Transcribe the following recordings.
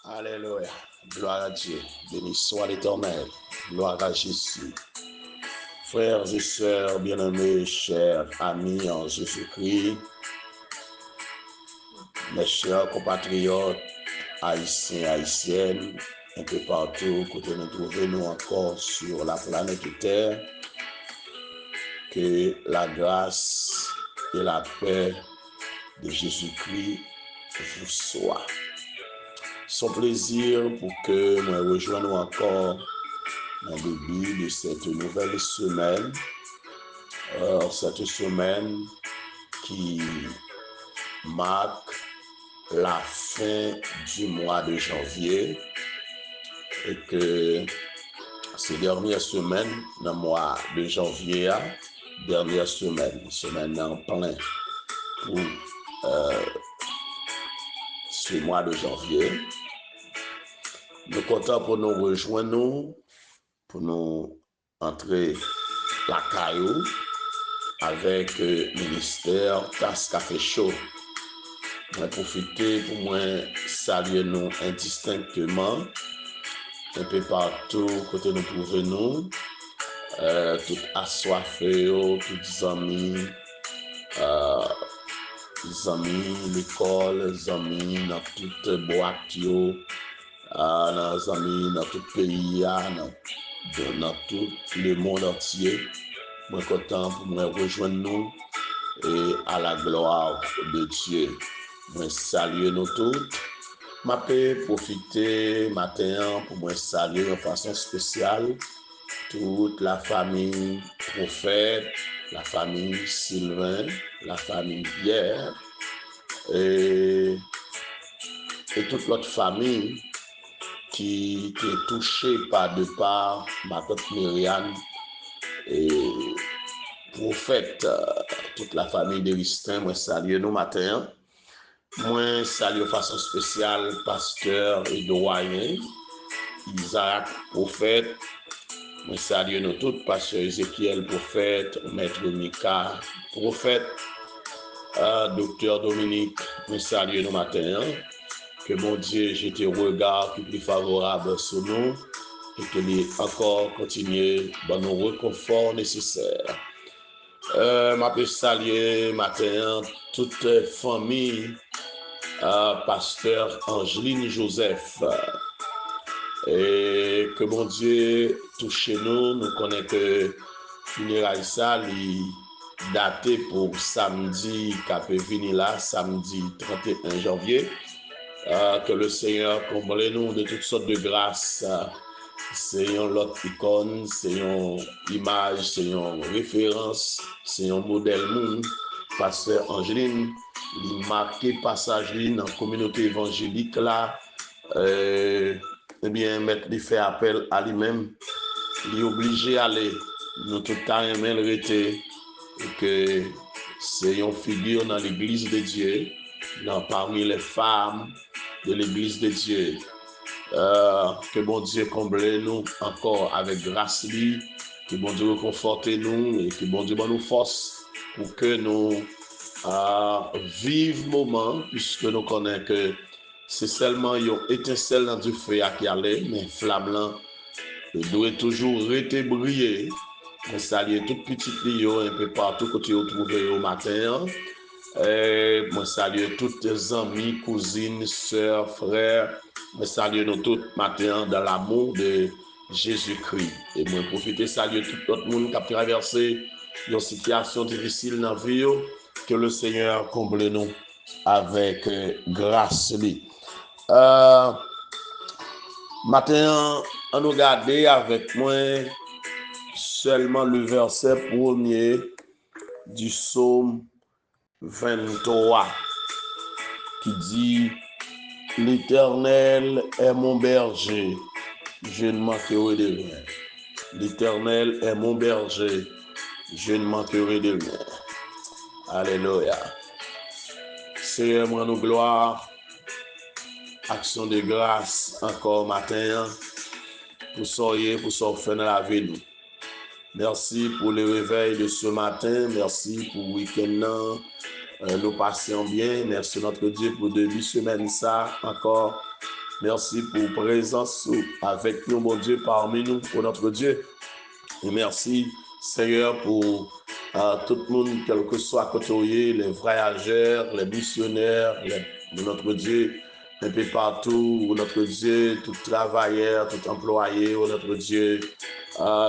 Alléluia. Gloire à Dieu. Béni soit l'Éternel. Gloire à Jésus. Frères et sœurs bien-aimés, chers amis en Jésus-Christ, mes chers compatriotes, haïtiens, haïtiennes, un peu partout, côté nous trouvons encore sur la planète Terre, que la grâce et la paix de Jésus-Christ vous soient. Son plaisir pour que nous rejoignions encore dans le début de cette nouvelle semaine, cette semaine qui marque la fin du mois de janvier et que ces dernières semaines, dans le mois de janvier, dernière semaine en plein pour ce mois de janvier. Nous sommes contents pour nous rejoindre, pour nous entrer la caillou avec le ministère Tasse Café Chaud. Je vais profiter pour moi saluer nous indistinctement, un peu partout, côté nous trouvons, tout assoiffé, tous amis, l'école, les amis dans toute boîte, les amis dans tout pays, dans tout le monde entier. Je suis content pour me rejoindre nous et à la gloire de Dieu. Je salue nous toutes. Je vais profiter matin pour me saluer de façon spéciale toute la famille Prophète, la famille Sylvain, la famille Pierre et toute l'autre famille qui est touchée par ma tante Myriam et Prophète, toute la famille d'Eristin. Moi salue nous matin. Moi salue de façon spéciale pasteur et doyen Isaac Prophète. Moi salue nous toutes, pasteur Ézéchiel Prophète, maître Mika Prophète, docteur Dominique. Moi salue nous matin. Que mon Dieu jette un regard plus favorable sur nous et que lui encore continue dans nos réconfort nécessaires. Je peux saluer matin toute famille, pasteur Angeline Joseph. Et que mon Dieu touche nous, nous connaissons que funérailles ça daté pour samedi qui peut venir là, samedi 31 janvier. Que le Seigneur comble nous de toutes sortes de grâces. C'est une autre icône, c'est une image, c'est une référence, c'est un modèle monde. Pasteur Angeline, il marqué passage dans la communauté évangélique là. Eh bien, mettre lui fait appel à lui-même, il est obligé d'aller, nous tout le temps aimer le rester, et que c'est une figure dans l'église de Dieu, parmi les femmes de l'église de Dieu. Que bon Dieu comble nous encore avec grâce lui, que bon Dieu conforte nous et que bon Dieu nous force pour que nous vive moment, puisque nous connaissons que c'est seulement une étincelle dans du feu qui allait, mais flamme là doit toujours rester briller. Je salue toute petite Lio un peu partout que tu retrouves au matin. Je salue toutes tes amis, cousines, sœurs, frères. Je salue nous tous matin dans l'amour de Jésus-Christ. Et je profite de saluer tout le monde qui a traversé une situation difficile dans la vie. Que le Seigneur comble nous avec grâce. Matin, on nous regarde avec moi seulement le verset premier du psaume 23 qui dit: L'Éternel est mon berger, je ne manquerai de rien. L'Éternel est mon berger, je ne manquerai de rien. Alléluia. Seigneur, moi nous gloire, action de grâce encore matin pour soyez, pour sortir dans la vie nous. Merci pour le réveil de ce matin, merci pour le week-end. Nous passions bien. Merci notre Dieu pour début semaine ça encore Merci pour présence avec nous, mon Dieu, parmi nous, pour notre Dieu. Et merci, Seigneur, pour tout le monde, quel que soit côté, les voyageurs, les missionnaires, notre Dieu, un peu partout, notre Dieu, tout travailleur, tout employé, notre Dieu,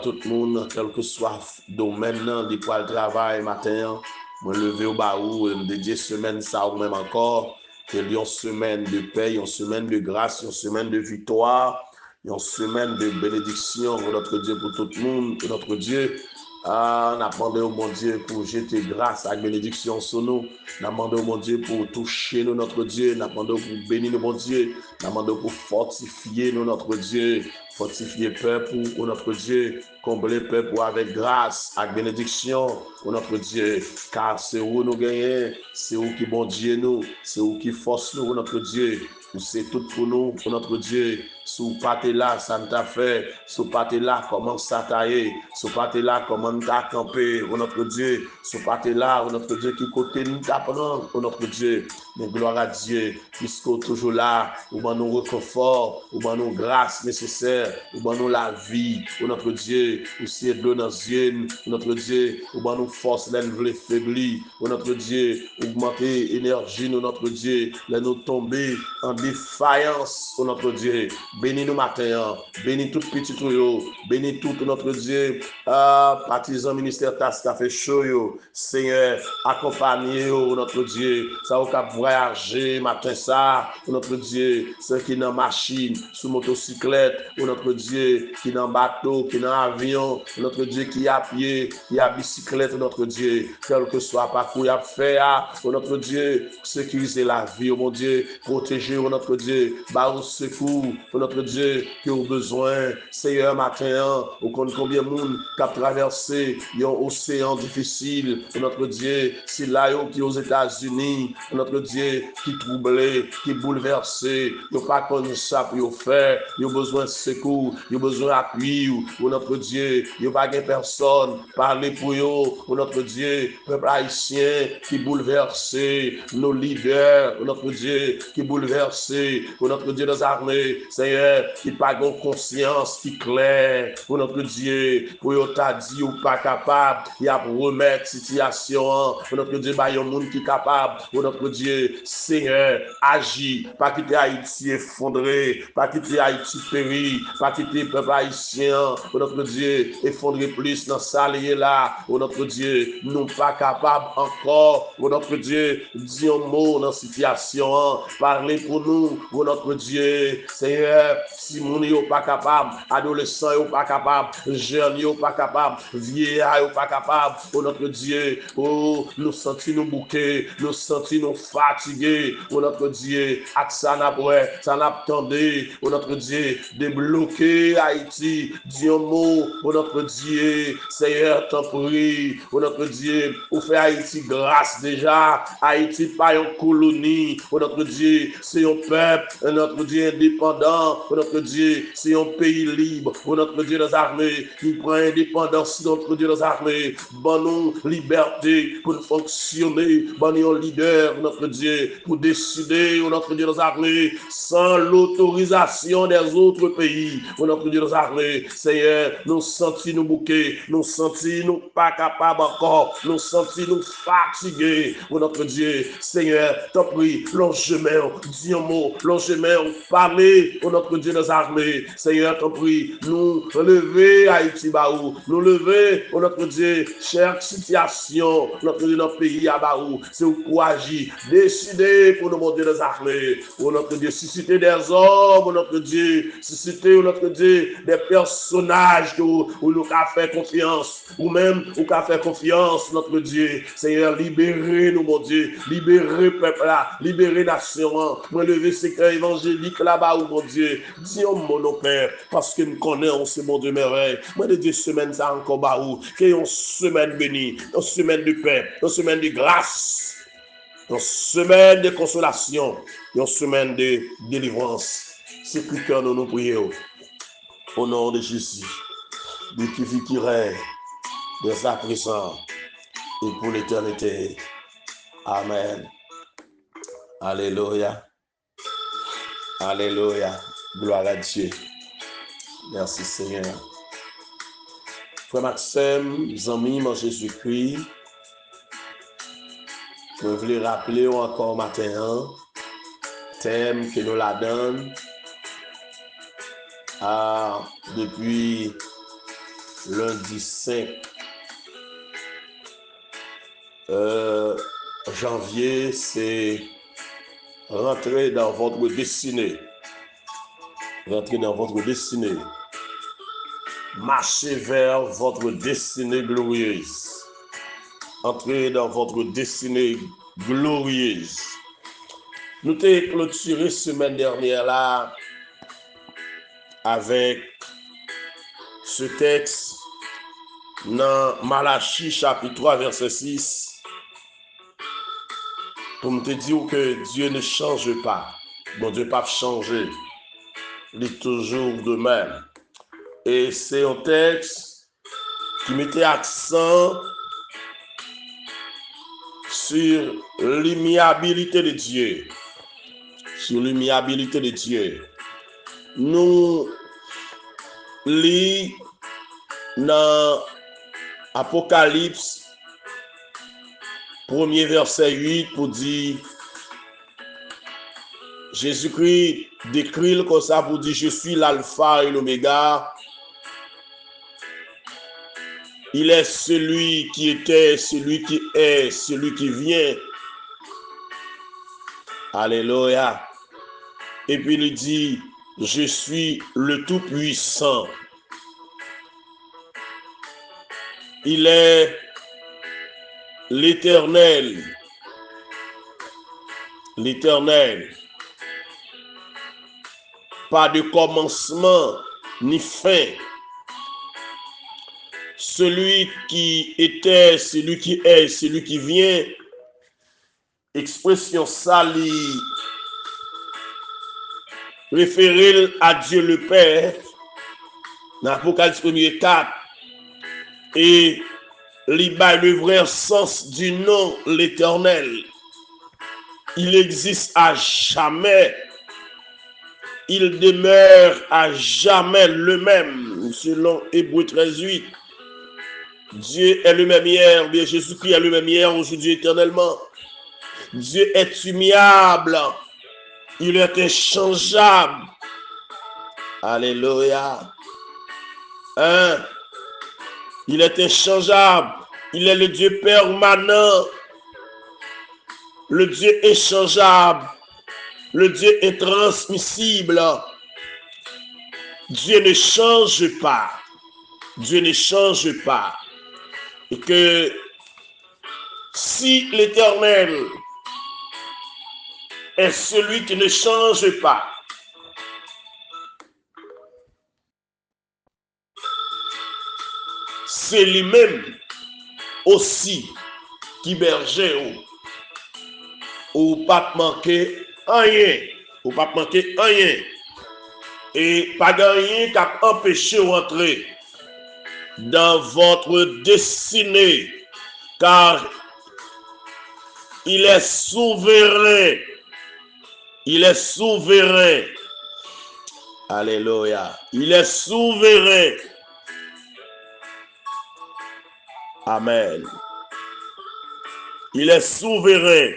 tout le monde, quel que soit domaine, du quoi le travail matin, me lever au baou, me dédier semaine, ça ou même encore, que une semaine de paix, une semaine de grâce, une semaine de victoire, une semaine de bénédiction pour notre Dieu, pour tout le monde, pour notre Dieu. On a demandé au mon Dieu pour jeter grâce et bénédiction sur nous. On a demandé au mon Dieu pour toucher nous, notre Dieu. On a demandé pour bénir nous, mon Dieu. On a demandé pour fortifier nous, notre Dieu. Fortifier peuple pour notre Dieu. Combler peuple avec grâce et bénédiction pour notre Dieu. Car c'est où nous gagnons. C'est où qui bon Dieu nous. C'est où qui force nous, notre Dieu. C'est tout pour nous, pour notre Dieu. Sous pâté là, ça ne t'a fait. Sous pâté là, comment ça taillé. Sous pâté là, comment t'as campé, pour notre Dieu. Sous pâté là, pour notre Dieu, qui côté nous t'apprend, pour notre Dieu. Mais gloire à Dieu, puisqu'au toujours là, où ben nous réconfort, où ben nous grâce nécessaire, où ben nous la vie, pour notre Dieu, où c'est de l'eau dans les yeux, pour notre Dieu, où ben nous force l'enlever faibli, pour notre Dieu, augmenter énergie, notre Dieu, les nous tomber en défaillance, pour notre Dieu. Bénis nous matin, bénis tout petit tuyau, bénis tout notre Dieu, partisan ministère tasse café chaud, Seigneur, accompagnez notre Dieu, ça au cap voyager matin ça, notre Dieu, ceux qui dans machine, sous motocyclette, notre Dieu, qui dans bateau, qui dans avion, notre Dieu qui a pied, qui a bicyclette, notre Dieu, quel que soit parcours à faire, notre Dieu, sécuriser la vie, mon Dieu, protéger notre Dieu, barre secours, notre Dieu, qui ont besoin, Seigneur, matin, au compte combien de monde qui a traversé un océan difficile, notre Dieu, c'est là qui aux États-Unis, notre Dieu, qui troublé, qui bouleversé, il n'y a pas comme ça pour faire, il y a besoin de secours, il y a besoin d'appui, pour notre Dieu, il n'y a pas de personne, parler pour eux, pour notre Dieu, peuple haïtien, qui bouleversé, nos leaders, notre Dieu, qui bouleversé, pour notre Dieu des armées, Seigneur, qui pas de conscience, qui claire, pour notre Dieu, pour eux t'a dit ou pas capable, il y a remettre situation, pour notre Dieu, il y a un monde qui est capable, pour notre Dieu, Seigneur, agis, pas quitter Haïti effondré, pas quitter Haïti péri, pas quitter le peuple haïtien, pour notre Dieu, effondré plus dans ça là, pour notre Dieu, nous pas capables encore, pour notre Dieu, dire un mot dans la situation, parler pour nous, pour notre Dieu, Seigneur, si mon n'est pas capable, adolescent n'est pas capable, jeune n'est pas capable, vieillard n'est pas capable, pour notre Dieu, oh, nous sentis nous bouquer, nous sentis nous fatigués, pour notre Dieu, ça n'a tendé, pour notre Dieu, débloquer Haïti, dis un mot, pour notre Dieu, Seigneur, t'en prie, pour notre Dieu, pour faire Haïti grâce déjà, Haïti pas une colonie, pour notre Dieu, c'est un peuple, notre Dieu indépendant, pour notre Dieu, c'est un pays libre, pour notre Dieu des armées, qui prend indépendance, notre Dieu des armées, bon nous liberté pour fonctionner, bon nous leader, notre Dieu, pour décider, notre Dieu des armées, sans l'autorisation des autres pays, pour notre Dieu des armées, Seigneur, nous sentis nous bouquer, nous sentis nous pas capables encore, nous sentis nous fatigués, pour notre Dieu, Seigneur, t'en prie, longement, dis un mot, longement, parler, pour notre Dieu des armées, Seigneur, t'en prie, nous lever Haïti Baou, nous lever, pour notre Dieu, chère situation, notre Dieu, notre pays à Baou, c'est où agir, décider pour nous monter des armées, pour notre Dieu, susciter des hommes, pour notre Dieu, susciter, pour notre Dieu, des personnages où nous avons fait confiance, ou même où nous avons fait confiance, notre Dieu, Seigneur, libérez nous, mon Dieu, libérez peuple là, libérez nation, moi lever secret évangélique là-bas, mon Dieu, dis mon Père, parce que nous connaissons ce bon Dieu merveille, moi de Dieu, semaine ça encore baou, qu'il y ait une semaine bénie, une semaine de paix, une semaine de grâce, une semaine de consolation, une semaine de délivrance. C'est plus que nous prions. Au nom de Jésus, lui qui vit, qui règne, dès à présent et pour l'éternité. Amen. Alléluia. Alléluia. Gloire à Dieu. Merci Seigneur. Frère Maxime, amis en Jésus-Christ, je voulais rappeler encore matin, thème que nous la donne depuis lundi 5 janvier, c'est rentrer dans votre destinée. Rentrer dans votre destinée. Marchez vers votre destinée glorieuse. Entrez dans votre destinée glorieuse. Nous t'ai clôturé semaine dernière là avec ce texte dans Malachie chapitre 3 verset 6 pour me te dire que Dieu ne change pas. Bon Dieu pas changer. Il est toujours de même. Et c'est un texte qui mettait accent sur l'immuabilité de Dieu. Sur l'immuabilité de Dieu. Nous lisons dans Apocalypse, 1er verset 8, pour dire, Jésus-Christ décrit comme ça pour dire, je suis l'alpha et l'oméga. Il est celui qui était, celui qui est, celui qui vient. Alléluia. Et puis il dit, je suis le Tout-Puissant. Il est l'Éternel. L'Éternel. Pas de commencement ni fin. Celui qui était, celui qui est, celui qui vient. Expression salie. Référée à Dieu le Père. Dans Apocalypse 1er 4. Et le vrai sens du nom, l'Éternel. Il existe à jamais. Il demeure à jamais le même, selon Hébreux 13:8. Dieu est le même hier, bien Jésus-Christ est le même hier, aujourd'hui éternellement. Dieu est immuable. Il est inchangeable. Alléluia. Il est inchangeable. Il est le Dieu permanent. Le Dieu inchangeable. Le Dieu intransmissible. Dieu ne change pas. Dieu ne change pas. Et que si l'Éternel est celui qui ne change pas, c'est lui-même aussi qui bergeait ou pas manquer rien, ou pas manquer rien, et pas de rien qui a empêché d'entrer dans votre destinée, car il est souverain. Il est souverain. Alléluia. Il est souverain. Amen. Il est souverain.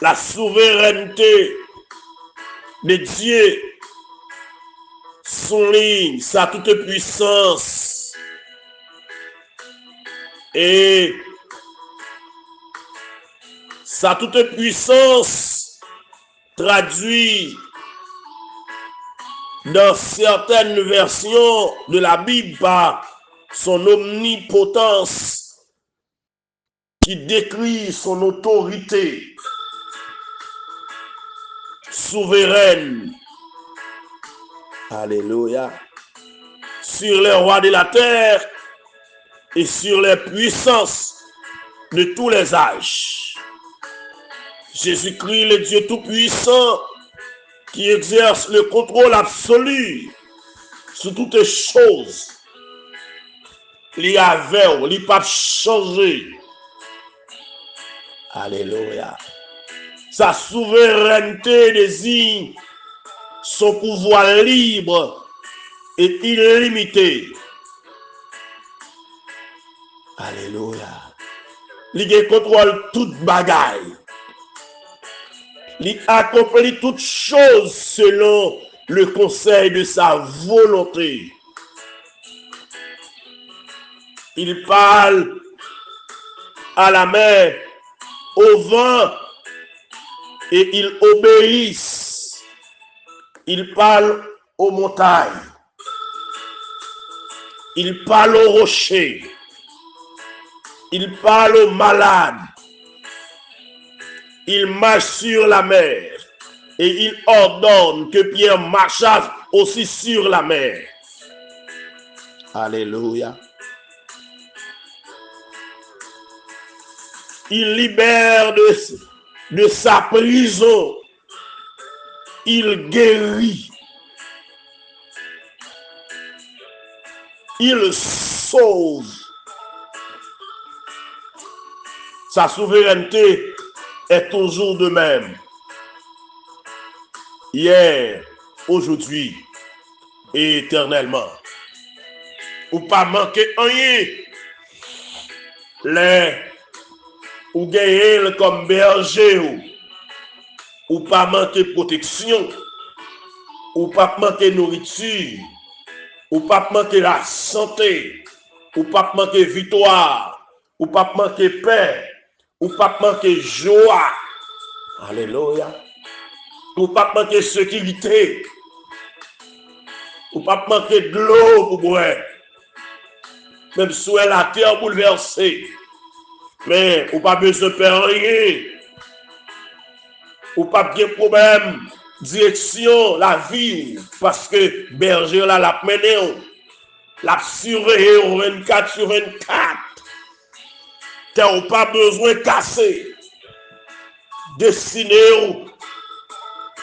La souveraineté de Dieu souligne sa toute puissance. Et sa toute puissance traduit dans certaines versions de la Bible par son omnipotence qui décrit son autorité souveraine. Alléluia. Sur les rois de la terre et sur les puissances de tous les âges. Jésus-Christ, le Dieu Tout-Puissant, qui exerce le contrôle absolu sur toutes les choses. Il avait, il n'a pas changé. Alléluia. Sa souveraineté désigne son pouvoir libre et illimité. Alléluia. Il contrôle toute bagaille. Il accomplit toutes choses selon le conseil de sa volonté. Il parle à la mer, au vent, et il obéit. Il parle aux montagnes. Il parle aux rochers. Il parle aux malades. Il marche sur la mer et il ordonne que Pierre marche aussi sur la mer. Alléluia. Il libère de sa prison. Il guérit. Il sauve. Sa souveraineté est toujours de même. Hier, aujourd'hui et éternellement. Ou pas manquer rien. Ou gagner comme berger. Ou pas manquer protection. Ou pas manquer nourriture. Ou pas manquer la santé. Ou pas manquer victoire. Ou pas manquer paix. Ou pas manquer joie. Alléluia. Ou pas manquer sécurité. Ou pas manquer de l'eau pour boire. Même si la terre bouleversée. Mais ou pas besoin de faire rien. Ou pas de problème. Direction, la vie. Parce que berger là, la mené. La surveillé 24 sur 24. T'as pas besoin de casser. Destiné,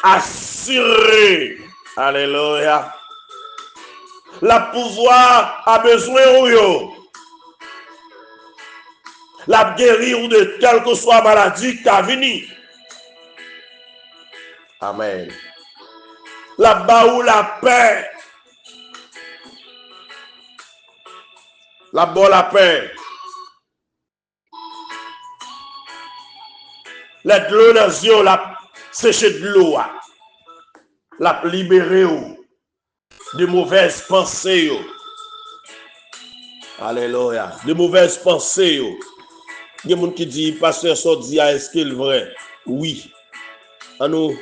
assuré. Alléluia. La pouvoir a besoin ou yo. La guérir de quelle que soit maladie qui a venu. Amen. La baou la paix. La bonne la paix. La de l'eau dans les yeux, la sécher de l'eau. La libérer de mauvaises pensées. Alléluia. De mauvaises pensées. Il y a des gens qui disent, pasteur Sordi, est-ce qu'il est vrai? Oui. À nous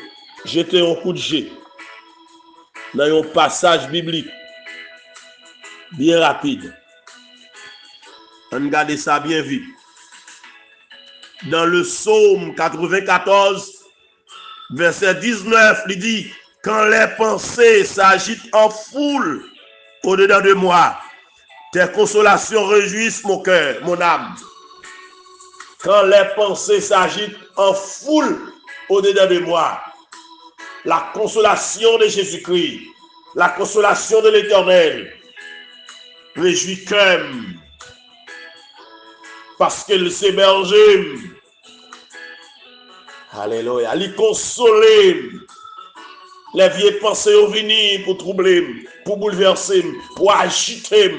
jeter un coup de jet dans un passage biblique bien rapide. On regarde ça bien vite. Dans le psaume 94, verset 19, il dit, quand les pensées s'agitent en foule au-dedans de moi, tes consolations réjouissent mon cœur, mon âme. Quand les pensées s'agitent en foule au-dedans de moi, la consolation de Jésus-Christ, la consolation de l'Éternel, réjouit cœur, parce qu'il s'est berger. Alléluia. Il console les vieilles pensées au venir pour troubler, pour bouleverser, pour agiter,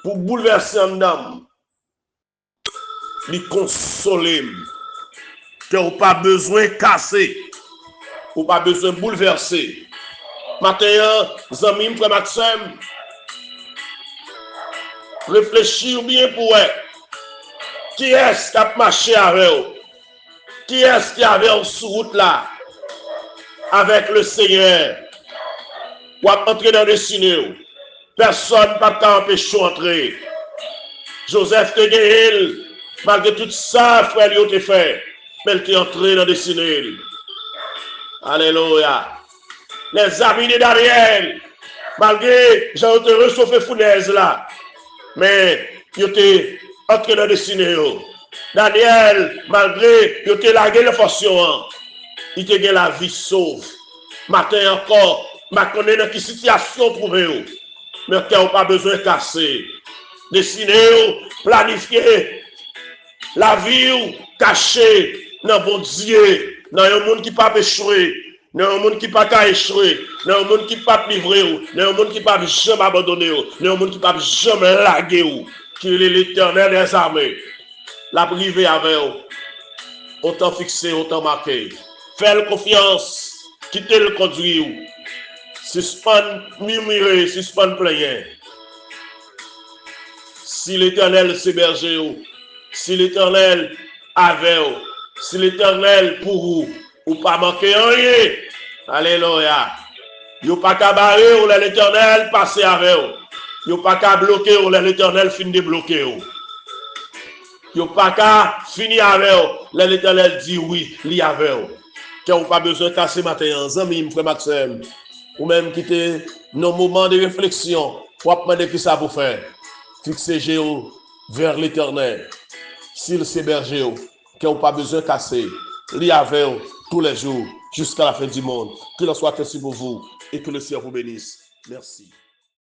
pour bouleverser en âme. Il console. Tu n'as pas besoin de casser. Ou pas besoin de bouleverser. Matin, amis, frère Maxime, réfléchis bien pour eux. Qui est-ce qui a marché avec eux? Qui est-ce qui avait sur route là? Avec le Seigneur. Ou à entrer dans le ciné. Personne ne peut t'empêcher d'entrer. Joseph te guérit. Malgré tout ça, frère, il t'a fait. Mais il t'est entré dans le ciné. Alléluia. Les amis de Daniel, malgré j'ai été réchauffé fournaise là, mais il était entré dans le ciné. Daniel, malgré il était largué le fortune, il était la vie sauve. Matin encore, je connais dans quelle situation trouver. Mais tu n'as pas besoin de casser. Dessiner, planifier la vie cachée dans bon Dieu, dans un monde qui pas échoué, dans un monde qui pas qu'à échouer, dans un monde qui pas livré, dans un monde qui pas jamais abandonné, dans un monde qui pas jamais lagué, qui est l'Éternel des armées. La privée avec vous, autant fixé, autant marqué. Faites confiance, quittez le conduit, suspend murmurer, suspend plaigner. Si l'Éternel s'héberge, si l'Éternel avec vous, si l'Éternel pour vous, ou pas manquer rien. Alléluia. Vous pas qu'à barrer ou l'Éternel passer avec vous. Vous pas qu'à bloquer ou l'Éternel finit de bloquer vous. Vous pas qu'à finir avec vous. L'Éternel dit oui, li avec vous. Qui n'ont pas besoin de casser matin, amis, frère Maxime, ou même quitter nos moments de réflexion, pour demander qui ça pour faire. Fixez vous vers l'Éternel. S'il s'héberge, qui n'ont pas besoin de casser, li avec vous tous les jours, jusqu'à la fin du monde. Que l'on soit ainsi pour vous et que le Seigneur vous bénisse. Merci.